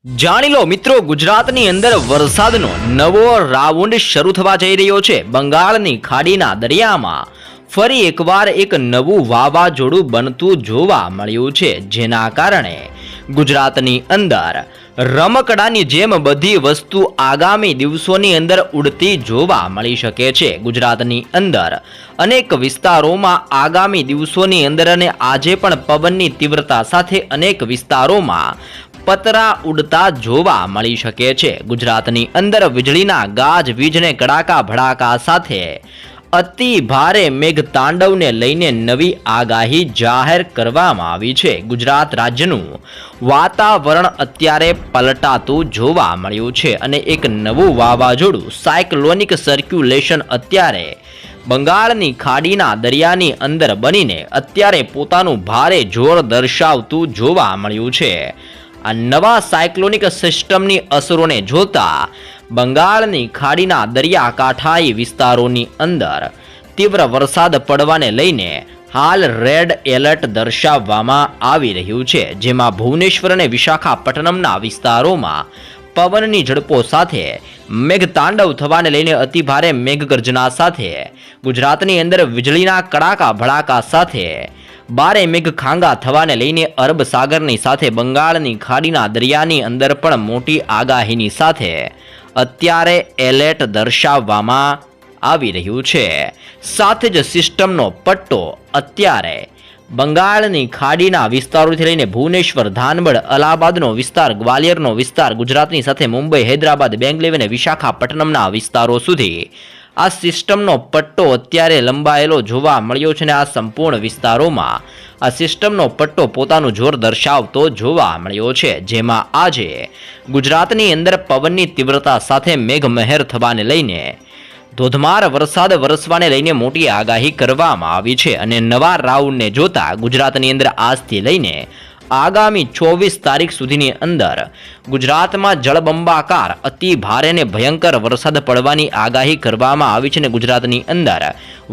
જાણી લો મિત્રો, ગુજરાતની અંદર વરસાદનો નવો રાઉન્ડ શરૂ થવા જઈ રહ્યો છે। બંગાળની ખાડીના દરિયામાં ફરી એકવાર એક નવું વાવાઝોડું બનતું જોવા મળ્યું છે, જેના કારણે ગુજરાતની અંદર રમકડાની જેમ બધી વસ્તુ આગામી દિવસોની અંદર ઉડતી જોવા મળી શકે છે। ગુજરાતની અંદર અનેક વિસ્તારોમાં આગામી દિવસોની અંદર અને આજે પણ પવનની તીવ્રતા સાથે અનેક વિસ્તારોમાં પતરા ઉડતા જોવા મળી શકે છે। ગુજરાતની અંદર વીજળીના ગાજવીજને કડાકા ભડાકા સાથે અતિ ભારે મેઘતાંડવને લઈને નવી આગાહી જાહેર કરવામાં આવી છે। ગુજરાત રાજ્યનું વાતાવરણ અત્યારે પલટાતું જોવા મળ્યું છે અને એક નવું વાવાઝોડું સાયક્લોનિક સર્ક્યુલેશન અત્યારે બંગાળની ખાડીના દરિયાની અંદર બનીને અત્યારે પોતાનું ભારે જોર દર્શાવતું જોવા મળ્યું છે। આ નવા સાયક્લોનિક સિસ્ટમની અસરોને જોતા બંગાળની ખાડીના દરિયાકાંઠાઈ વિસ્તારોની અંદર તીવ્ર વરસાદ પડવાને લઈને હાલ રેડ એલર્ટ દર્શાવવામાં આવી રહ્યું છે, જેમાં ભુવનેશ્વર અને વિશાખાપટ્ટનમના વિસ્તારોમાં પવનની ઝડપો સાથે મેઘતાંડવ થવાને લઈને અતિભારે મેઘગર્જના સાથે ગુજરાતની અંદર વીજળીના કડાકા ભડાકા સાથે ભારે મેઘખાંગા થવાને લઈને અરબ સાગરની સાથે બંગાળની ખાડીના દરિયાની અંદર પણ મોટી આગાહીની સાથે અત્યારે એલર્ટ દર્શાવવામાં આવી રહ્યું છે। સાથે જ સિસ્ટમનો પટ્ટો અત્યારે બંગાળની ખાડીના વિસ્તારોથી લઈને ભુવનેશ્વર, ધાનબડ, અલ્હાબાદનો વિસ્તાર, ગ્વાલિયરનો વિસ્તાર, ગુજરાતની સાથે મુંબઈ, હૈદરાબાદ, બેંગલુરુ અને વિશાખાપટ્ટનમના વિસ્તારો સુધી આ સિસ્ટમનો પટ્ટો અત્યારે લંબાયેલો જોવા મળ્યો છે અને આ સંપૂર્ણ વિસ્તારોમાં આ સિસ્ટમનો પટ્ટો પોતાનું જોર દર્શાવતો જોવા મળ્યો છે, જેમાં આજે ગુજરાતની અંદર પવનની તીવ્રતા સાથે મેઘમહેર થવાને લઈને ધોધમાર વરસાદ વરસવાને લઈને મોટી આગાહી કરવામાં આવી છે અને નવા રાઉન્ડને જોતા ગુજરાતની અંદર આજથી લઈને આગામી 24 તારીખ સુધીની અંદર ગુજરાતમાં જળબંબાકાર અતિ ભારે અને ભયંકર વરસાદ પડવાની આગાહી કરવામાં આવી છે અને ગુજરાતની અંદર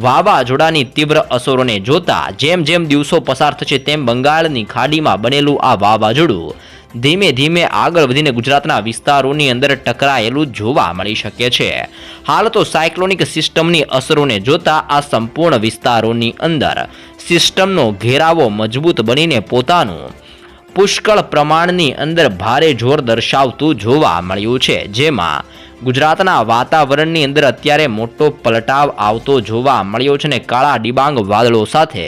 વાવાઝોડાની તીવ્ર અસરોને જોતા જેમ જેમ દિવસો પસાર થશે તેમ બંગાળની ખાડીમાં બનેલું આ વાવાઝોડું ધીમે ધીમે આગળ વધીને ગુજરાતના વિસ્તારોની અંદર ટકરાયેલું જોવા મળી શકે છે। હાલ તો સાયક્લોનિક સિસ્ટમની અસરોને જોતા આ સંપૂર્ણ વિસ્તારોની અંદર સિસ્ટમનો ઘેરાવો મજબૂત બનીને પોતાનું પુષ્કળ પ્રમાણની અંદર ભારે જોર દર્શાવતું જોવા મળ્યું છે, જેમાં ગુજરાતના વાતાવરણની અંદર અત્યારે મોટો પલટાવ આવતો જોવા મળ્યો છે અને કાળા ડિબાંગ વાદળો સાથે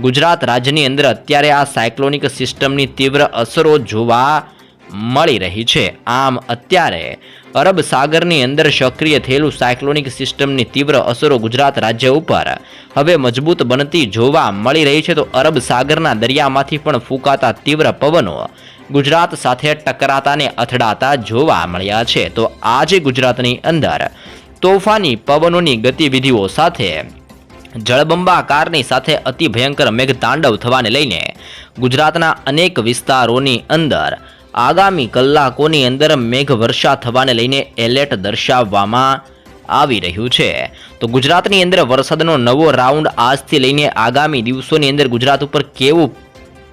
ગુજરાત રાજ્યની અંદર અત્યારે આ સાયક્લોનિક સિસ્ટમની તીવ્ર અસરો જોવા મળી રહી છે। આમ અત્યારે અરબ સાગરની અંદર સક્રિય થયેલું સાયક્લોનિક સિસ્ટમની તીવ્ર અસરો ગુજરાત રાજ્ય ઉપર હવે મજબૂત બનતી જોવા મળી રહી છે, તો અરબ સાગરના દરિયામાંથી પણ ફૂંકાતા તીવ્ર પવનો ગુજરાત સાથે ટકરાતા ને અથડાતા જોવા મળ્યા છે। તો આજે ગુજરાતની અંદર તોફાની પવનોની ગતિવિધિઓ સાથે જળબંબાકારની સાથે અતિ ભયંકર મેઘતાંડવ થવાને લઈને ગુજરાતના અનેક વિસ્તારોની અંદર આગામી કલાકોની અંદર મેઘવર્ષા થવાને લઈને એલર્ટ દર્શાવવામાં આવી રહ્યું છે। તો ગુજરાતની અંદર વરસાદનો નવો રાઉન્ડ આજથી લઈને આગામી દિવસોની અંદર ગુજરાત ઉપર કેવું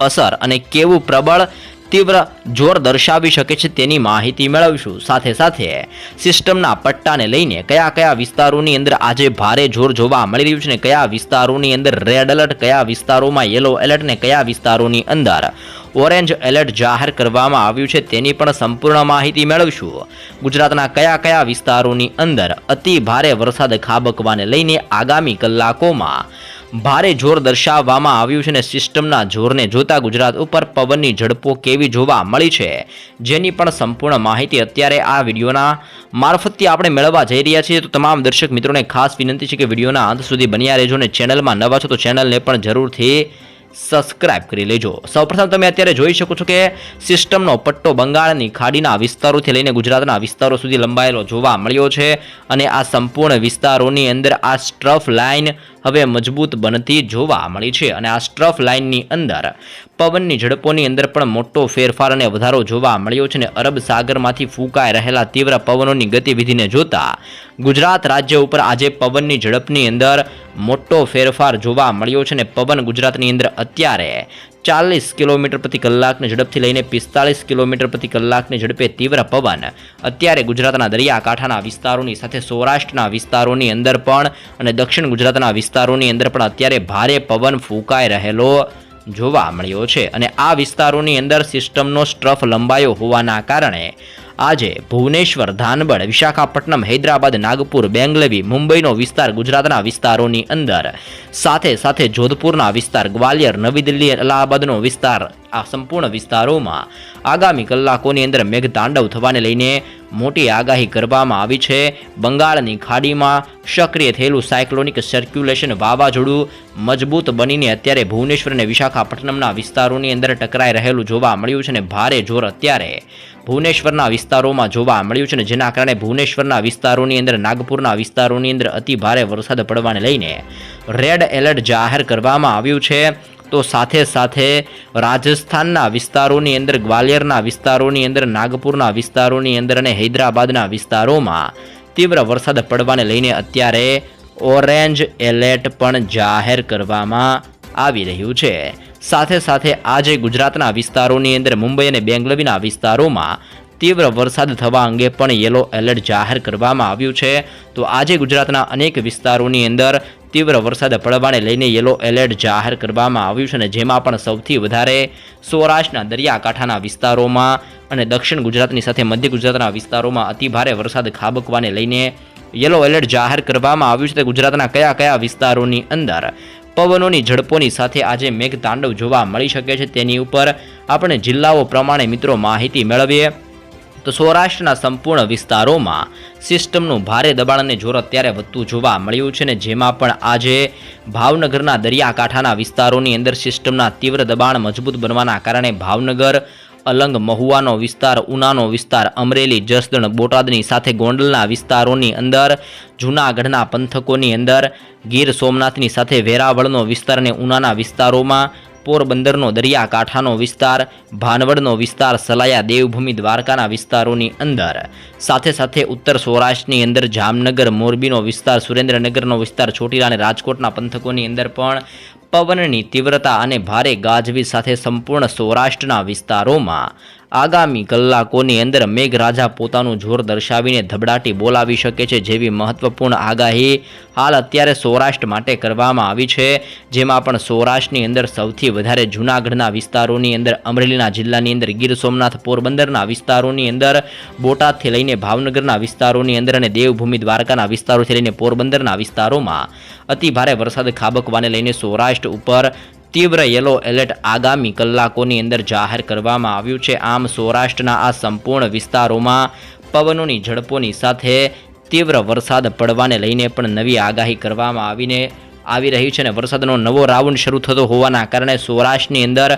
અસર અને કેવું પ્રબળ તીવ્ર જોર દર્શાવી શકે છે તેની માહિતી મેળવીશું। સાથે સાથે સિસ્ટમના પટ્ટાને લઈને કયા કયા વિસ્તારોની અંદર આજે ભારે જોર જોવા મળી રહ્યું છે ને કયા વિસ્તારોની અંદર રેડ એલર્ટ, કયા વિસ્તારોમાં યલો એલર્ટ ને કયા વિસ્તારોની અંદર ઓરેન્જ એલર્ટ જાહેર કરવામાં આવ્યું છે તેની પણ સંપૂર્ણ માહિતી મેળવીશું। ગુજરાતના કયા કયા વિસ્તારોની અંદર અતિ ભારે વરસાદ ખાબકવાને લઈને આગામી કલાકોમાં ભારે જોર દર્શાવવામાં આવ્યું છે અને સિસ્ટમના જોરને જોતા ગુજરાત ઉપર પવનની ઝડપો કેવી જોવા મળી છે જેની પણ સંપૂર્ણ માહિતી અત્યારે આ વિડીયોના મારફતથી આપણે મેળવવા જઈ રહ્યા છીએ। તો તમામ દર્શક મિત્રોને ખાસ વિનંતી છે કે વિડીયોના અંત સુધી બન્યા રહેજો અને ચેનલમાં નવા છો તો ચેનલને પણ જરૂરથી સબસ્ક્રાઇબ કરી લેજો। સૌપ્રથમ તમે અત્યારે જોઈ શકો છો કે સિસ્ટમનો પટ્ટો બંગાળની ખાડીના વિસ્તારોથી લઈને ગુજરાતના વિસ્તારો સુધી લંબાયેલો જોવા મળ્યો છે અને આ સંપૂર્ણ વિસ્તારોની અંદર આ સ્ટ્રફ લાઇન હવે મજબૂત બનતી જોવા મળી છે અને આ સ્ટ્રફ લાઇનની અંદર પવનની ઝડપોની અંદર પણ મોટો ફેરફાર અને વધારો જોવા મળ્યો છે અને અરબ સાગરમાંથી ફૂંકાઈ રહેલા તીવ્ર પવનોની ગતિવિધિને જોતા ગુજરાત રાજ્ય ઉપર આજે પવનની ઝડપની અંદર મોટો ફેરફાર જોવા મળ્યો છે અને પવન ગુજરાતની અંદર અત્યારે 40 કિલોમીટર પ્રતિ કલાકની ઝડપથી લઈને 45 કિલોમીટર પ્રતિ કલાકની ઝડપે તીવ્ર પવન અત્યારે ગુજરાતના દરિયાકાંઠાના વિસ્તારોની સાથે સૌરાષ્ટ્રના વિસ્તારોની અંદર પણ અને દક્ષિણ ગુજરાતના વિસ્તારોની અંદર પણ અત્યારે ભારે પવન ફૂંકાઈ રહેલો જોવા મળ્યો છે અને આ વિસ્તારોની અંદર સિસ્ટમનો સ્ટ્રફ લંબાયો હોવાના કારણે આજે ભુવનેશ્વર, ધાનબડ, વિશાખાપટ્ટનમ, હૈદરાબાદ, નાગપુર, બેંગલવી, મુંબઈનો વિસ્તાર, ગુજરાતના વિસ્તારોની અંદર સાથે સાથે જોધપુરના વિસ્તાર, ગ્વાલિયર, નવી દિલ્હી, અલ્હાબાદનો વિસ્તાર, આ સંપૂર્ણ વિસ્તારોમાં આગામી કલાકોની અંદર મેઘતાંડવ થવાને લઈને મોટી આગાહી કરવામાં આવી છે. બંગાળની ખાડીમાં સક્રિય થયેલું સાયક્લોનિક સર્ક્યુલેશન વાવાઝોડું મજબૂત બનીને અત્યારે ભુવનેશ્વર અને વિશાખાપટ્ટનમના વિસ્તારોની અંદર ટકરાઈ રહેલું જોવા મળ્યું છે અને ભારે જોર અત્યારે ભુવનેશ્વરના વિસ્તારોમાં જોવા મળ્યું છે, જેના કારણે ભુવનેશ્વરના વિસ્તારોની અંદર, નાગપુરના વિસ્તારોની અંદર અતિ ભારે વરસાદ પડવાને લઈને રેડ એલર્ટ જાહેર કરવામાં આવ્યું છે. તો સાથે સાથે રાજસ્થાનના વિસ્તારોની અંદર, ગ્વાલિયરના વિસ્તારોની અંદર, નાગપુરના વિસ્તારોની અંદર અને હૈદરાબાદના વિસ્તારોમાં તીવ્ર વરસાદ પડવાને લઈને અત્યારે ઓરેન્જ એલર્ટ પણ જાહેર કરવામાં આવી રહ્યું છે. સાથે સાથે આજે ગુજરાતના વિસ્તારોની અંદર, મુંબઈ અને બેંગલવીના વિસ્તારોમાં તીવ્ર વરસાદ થવા અંગે પણ યલો એલર્ટ જાહેર કરવામાં આવ્યું છે. તો આજે ગુજરાતના અનેક વિસ્તારોની અંદર તીવ્ર વરસાદ પડવાને લઈને યલો એલર્ટ જાહેર કરવામાં આવ્યું છે અને જેમાં પણ સૌથી વધારે સૌરાષ્ટ્રના દરિયાકાંઠાના વિસ્તારોમાં અને દક્ષિણ ગુજરાતની સાથે મધ્ય ગુજરાતના વિસ્તારોમાં અતિભારે વરસાદ ખાબકવાને લઈને યલો એલર્ટ જાહેર કરવામાં આવ્યું છે. ગુજરાતના કયા કયા વિસ્તારોની અંદર પવનોની ઝડપોની સાથે આજે મેઘતાંડવ જોવા મળી શકે છે તેની ઉપર આપણે જિલ્લાઓ પ્રમાણે મિત્રો માહિતી મેળવીએ તો સૌરાષ્ટ્રના સંપૂર્ણ વિસ્તારોમાં સિસ્ટમનું ભારે દબાણ અને જોર અત્યારે વધતું જોવા મળ્યું છે ને જેમાં પણ આજે ભાવનગરના દરિયાકાંઠાના વિસ્તારોની અંદર સિસ્ટમના તીવ્ર દબાણ મજબૂત બનવાના કારણે ભાવનગર, અલંગ, મહુવાનો વિસ્તાર, ઉનાનો વિસ્તાર, અમરેલી, જસદણ, બોટાદની સાથે ગોંડલના વિસ્તારોની અંદર, જૂનાગઢના પંથકોની અંદર, ગીર સોમનાથની સાથે વેરાવળનો વિસ્તાર અને ઉનાના વિસ્તારોમાં, પોરબંદરનો દરિયાકાંઠાનો વિસ્તાર, ભાનવડનો વિસ્તાર, સલાયા, દેવભૂમિ, દ્વારકાના વિસ્તારોની અંદર, સાથે સાથે ઉત્તર સૌરાષ્ટ્રની અંદર જામનગર, મોરબીનો વિસ્તાર, સુરેન્દ્રનગરનો વિસ્તાર, ચોટીલા અને રાજકોટના પંથકોની અંદર પણ પવનની તીવ્રતા અને ભારે ગાજવીજ સાથે સંપૂર્ણ સૌરાષ્ટ્રના વિસ્તારોમાં આગામી કલાકોની અંદર મેઘરાજા પોતાનું જોર દર્શાવીને ધબડાટી બોલાવી શકે છે જેવી મહત્વપૂર્ણ આગાહી હાલ અત્યારે સૌરાષ્ટ્ર માટે કરવામાં આવી છે. જેમાં પણ સૌરાષ્ટ્રની અંદર સૌથી વધારે જૂનાગઢના વિસ્તારોની અંદર, અમરેલીના જિલ્લાની અંદર, ગીર સોમનાથ, પોરબંદરના વિસ્તારોની અંદર, બોટાદથી લઈને ભાવનગરના વિસ્તારોની અંદર અને દેવભૂમિ, દ્વારકાના વિસ્તારોથી લઈને પોરબંદરના વિસ્તારોમાં અતિભારે વરસાદ ખાબકવાને લઈને સૌરાષ્ટ્ર ઉપર તીવ્ર યલો એલર્ટ આગામી કલાકોની અંદર જાહેર કરવામાં આવ્યું છે. આમ સૌરાષ્ટ્રના આ સંપૂર્ણ વિસ્તારોમાં પવનોની ઝડપોની સાથે તીવ્ર વરસાદ પડવાને લઈને પણ નવી આગાહી કરવામાં આવી રહી છે અને વરસાદનો નવો રાઉન્ડ શરૂ થતો હોવાના કારણે સૌરાષ્ટ્રની અંદર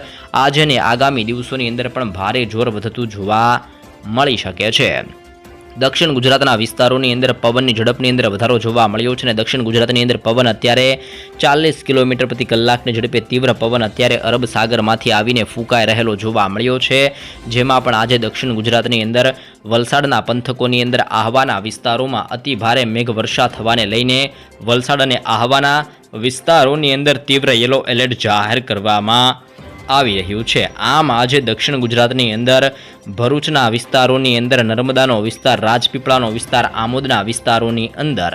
આજે અને આગામી દિવસોની અંદર પણ ભારે જોર વધતું જોવા મળી શકે છે. દક્ષિણ ગુજરાતના વિસ્તારોની અંદર પવનની ઝડપની અંદર વધારો જોવા મળ્યો છે અને દક્ષિણ ગુજરાતની અંદર પવન અત્યારે 40 કિલોમીટર પ્રતિ કલાકની ઝડપે તીવ્ર પવન અત્યારે અરબ સાગરમાંથી આવીને ફૂંકાઈ રહેલો જોવા મળ્યો છે. જેમાં પણ આજે દક્ષિણ ગુજરાતની અંદર વલસાડના પંથકોની અંદર, આહવાના વિસ્તારોમાં અતિ ભારે મેઘવર્ષા થવાને લઈને વલસાડ અને આહવાના વિસ્તારોની અંદર તીવ્ર યલો એલર્ટ જાહેર કરવામાં આવી રહ્યું છે. આમ આજે દક્ષિણ ગુજરાતની અંદર ભરૂચના વિસ્તારોની અંદર, નર્મદાનો વિસ્તાર, રાજપીપળાનો વિસ્તાર, આમોદના વિસ્તારોની અંદર,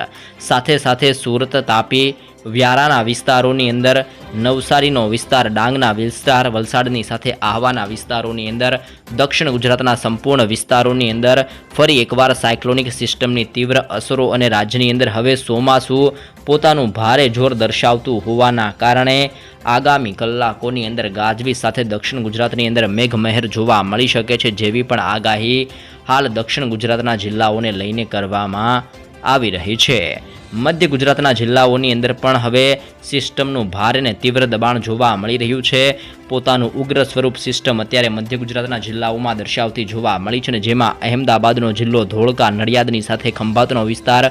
સાથે સાથે સુરત, તાપી, વ્યારાના વિસ્તારોની અંદર, નવસારીનો વિસ્તાર, ડાંગના વિસ્તાર, વલસાડની સાથે આહવાના વિસ્તારોની અંદર, દક્ષિણ ગુજરાતના સંપૂર્ણ વિસ્તારોની અંદર ફરી એકવાર સાયક્લોનિક સિસ્ટમની તીવ્ર અસરો અને રાજ્યની અંદર હવે ચોમાસું પોતાનું ભારે જોર દર્શાવતું હોવાના કારણે આગામી કલાકોની અંદર ગાજવીજ સાથે દક્ષિણ ગુજરાતની અંદર મેઘમહેર જોવા મળી શકે છે જેવી પણ આગાહી હાલ દક્ષિણ ગુજરાતના જિલ્લાઓને લઈને કરવામાં આવી રહી છે. મધ્ય ગુજરાતના જિલ્લાઓની અંદર પણ હવે સિસ્ટમનું ભારે અને તીવ્ર દબાણ જોવા મળી રહ્યું છે. પોતાનું ઉગ્ર સ્વરૂપ સિસ્ટમ અત્યારે મધ્ય ગુજરાતના જિલ્લાઓમાં દર્શાવતી જોવા મળી છે અને જેમાં અહેમદાબાદનો જિલ્લો, ધોળકા, નડિયાદની સાથે ખંભાતનો વિસ્તાર,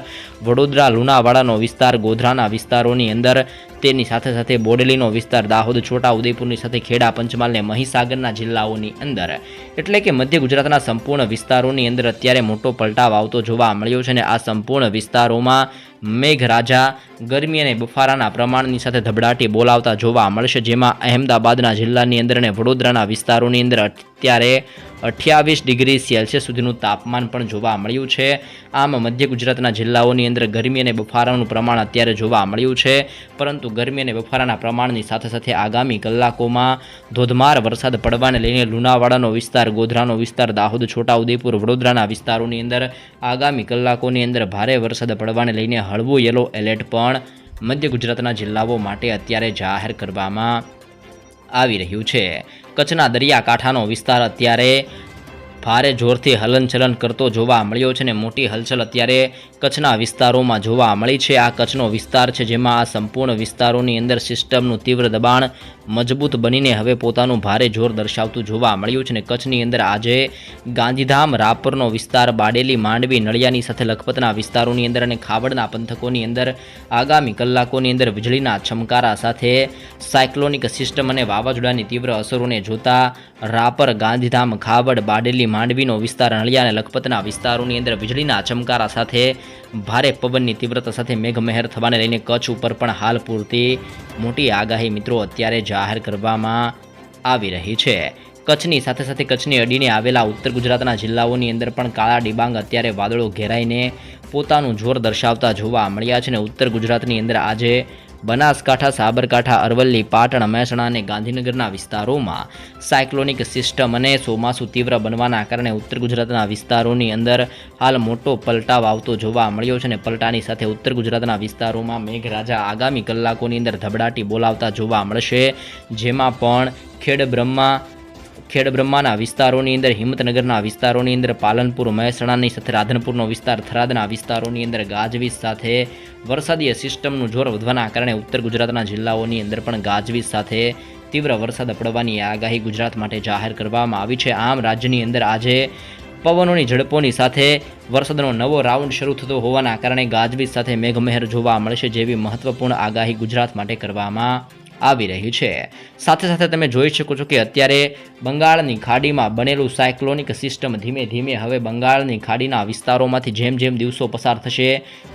વડોદરા, લુણાવાડાનો વિસ્તાર, ગોધરાના વિસ્તારોની અંદર, તેની સાથે સાથે બોડેલીનો વિસ્તાર, દાહોદ, છોટા ઉદેપુરની સાથે ખેડા, પંચમહાલ અને મહીસાગરના જિલ્લાઓની અંદર, એટલે કે મધ્ય ગુજરાતના સંપૂર્ણ વિસ્તારોની અંદર અત્યારે મોટો પલટાવ આવતો જોવા મળ્યો છે અને આ સંપૂર્ણ વિસ્તારોમાં મેઘરાજા ગરમી અને બફારાના પ્રમાણની સાથે ધબડાટી બોલાવતા જોવા મળશે, જેમાં અહેમદાબાદના જિલ્લાની અંદર અને વડોદરાના વિસ્તારોની અંદર અત્યારે 28 ડિગ્રી સેલ્સિયસ સુધીનું તાપમાન પણ જોવા મળ્યું છે. આમ મધ્ય ગુજરાતના જિલ્લાઓની અંદર ગરમી અને બફારાનું પ્રમાણ અત્યારે જોવા મળ્યું છે, પરંતુ ગરમી અને બફારાના પ્રમાણની સાથે સાથે આગામી કલાકોમાં ધોધમાર વરસાદ પડવાને લઈને લુણાવાડાનો વિસ્તાર, ગોધરાનો વિસ્તાર, દાહોદ, છોટાઉદેપુર, વડોદરાના વિસ્તારોની અંદર આગામી કલાકોની અંદર ભારે વરસાદ પડવાને લઈને હળવું યલો એલર્ટ પણ મધ્ય ગુજરાતના જિલ્લાઓ માટે અત્યારે જાહેર કરવામાં આવી રહ્યું છે. કચ્છના દરિયાકાંઠાનો વિસ્તાર અત્યારે ભારે જોરથી હલનચલન કરતો જોવા મળ્યો છે અને મોટી હલચલ અત્યારે કચ્છના વિસ્તારોમાં જોવા મળી છે. આ કચ્છનો વિસ્તાર છે, જેમાં આ સંપૂર્ણ વિસ્તારોની અંદર સિસ્ટમનું તીવ્ર દબાણ મજબૂત બનીને હવે પોતાનું ભારે જોર દર્શાવતું જોવા મળ્યું છે અને કચ્છની અંદર આજે ગાંધીધામ, રાપરનો વિસ્તાર, બારડોલી, માંડવી, નળિયાની સાથે લખપતના વિસ્તારોની અંદર અને ખાવડના પંથકોની અંદર આગામી કલાકોની અંદર વીજળીના ચમકારા સાથે સાયક્લોનિક સિસ્ટમ અને વાવાઝોડાની તીવ્ર અસરોને જોતા રાપર, ગાંધીધામ, ખાવડ, બારડોલી, માંડવીનો વિસ્તાર, નળિયા અને લખપતના વિસ્તારોની અંદર વીજળીના ચમકારા સાથે ભારે પવનની તીવ્રતા સાથે મેઘમહેર થવાને લઈને કચ્છ ઉપર પણ હાલ પૂરતી મોટી આગાહી મિત્રો અત્યારે જાહેર કરવામાં આવી રહી છે. કચ્છની સાથે સાથે કચ્છની અડીને આવેલા ઉત્તર ગુજરાતના જિલ્લાઓની અંદર પણ કાળા ડિબાંગ અત્યારે વાદળો ઘેરાઈને પોતાનું જોર દર્શાવતા જોવા મળ્યા છે અને ઉત્તર ગુજરાતની અંદર આજે બનાસકાંઠા, સાબરકાંઠા, અરવલ્લી, પાટણ, મહેસાણા અને ગાંધીનગરના વિસ્તારોમાં સાયક્લોનિક સિસ્ટમ અને ચોમાસું તીવ્ર બનવાના કારણે ઉત્તર ગુજરાતના વિસ્તારોની અંદર હાલ મોટો પલટાવ આવતો જોવા મળ્યો છે અને પલટાની સાથે ઉત્તર ગુજરાતના વિસ્તારોમાં મેઘરાજા આગામી કલાકોની અંદર ધબડાટી બોલાવતા જોવા મળશે, જેમાં પણ ખેડબ્રહ્માના વિસ્તારોની અંદર, હિંમતનગરના વિસ્તારોની અંદર, પાલનપુર, મહેસાણાની સાથે રાધનપુરનો વિસ્તાર, થરાદના વિસ્તારોની અંદર ગાજવીજ સાથે વરસાદીય સિસ્ટમનું જોર વધવાના કારણે ઉત્તર ગુજરાતના જિલ્લાઓની અંદર પણ ગાજવીજ સાથે તીવ્ર વરસાદ પડવાની આગાહી ગુજરાત માટે જાહેર કરવામાં આવી છે. આમ રાજ્યની અંદર આજે પવનોની ઝડપોની સાથે વરસાદનો નવો રાઉન્ડ શરૂ થતો હોવાના કારણે ગાજવીજ સાથે મેઘમહેર જોવા મળશે, જેવી મહત્વપૂર્ણ આગાહી ગુજરાત માટે કરવામાં આવી રહી છે. સાથે સાથે તમે જોઈ શકો છો કે અત્યારે બંગાળની ખાડીમાં બનેલું સાયક્લોનિક સિસ્ટમ ધીમે ધીમે હવે બંગાળની ખાડીના વિસ્તારોમાંથી જેમ જેમ દિવસો પસાર થશે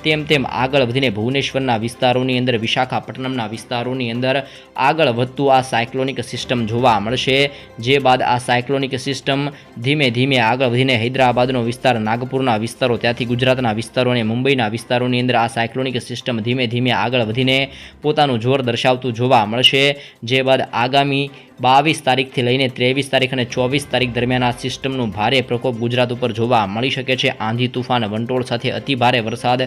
તેમ તેમ આગળ વધીને ભુવનેશ્વરના વિસ્તારોની અંદર, વિશાખાપટ્ટનમના વિસ્તારોની અંદર આગળ વધતું આ સાયક્લોનિક સિસ્ટમ જોવા મળશે. જે બાદ આ સાયક્લોનિક સિસ્ટમ ધીમે ધીમે આગળ વધીને હૈદરાબાદનો વિસ્તાર, નાગપુરના વિસ્તારો, ત્યાંથી ગુજરાતના વિસ્તારો અને મુંબઈના વિસ્તારોની અંદર આ સાયક્લોનિક સિસ્ટમ ધીમે ધીમે આગળ વધીને પોતાનું જોર દર્શાવતું જોવા મળશે. જે બાદ આગામી 22 તારીખથી લઈને 23 તારીખ અને 24 તારીખ દરમિયાન આ સિસ્ટમનું ભારે પ્રકોપ ગુજરાત ઉપર જોવા મળી શકે છે. આંધી, તુફાન, વંટોળ સાથે અતિ ભારે વરસાદ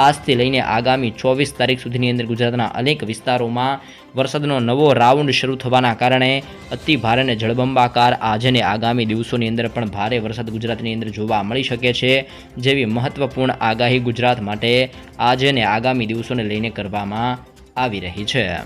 આજથી લઈને આગામી 24 તારીખ સુધીની અંદર ગુજરાતના અનેક વિસ્તારોમાં વરસાદનો નવો રાઉન્ડ શરૂ થવાના કારણે અતિ ભારે અને જળબંબાકાર આજે અને આગામી દિવસોની અંદર પણ ભારે વરસાદ ગુજરાતની અંદર જોવા મળી શકે છે, જેવી મહત્વપૂર્ણ આગાહી ગુજરાત માટે આજે અને આગામી દિવસોને લઈને કરવામાં આવી રહી છે.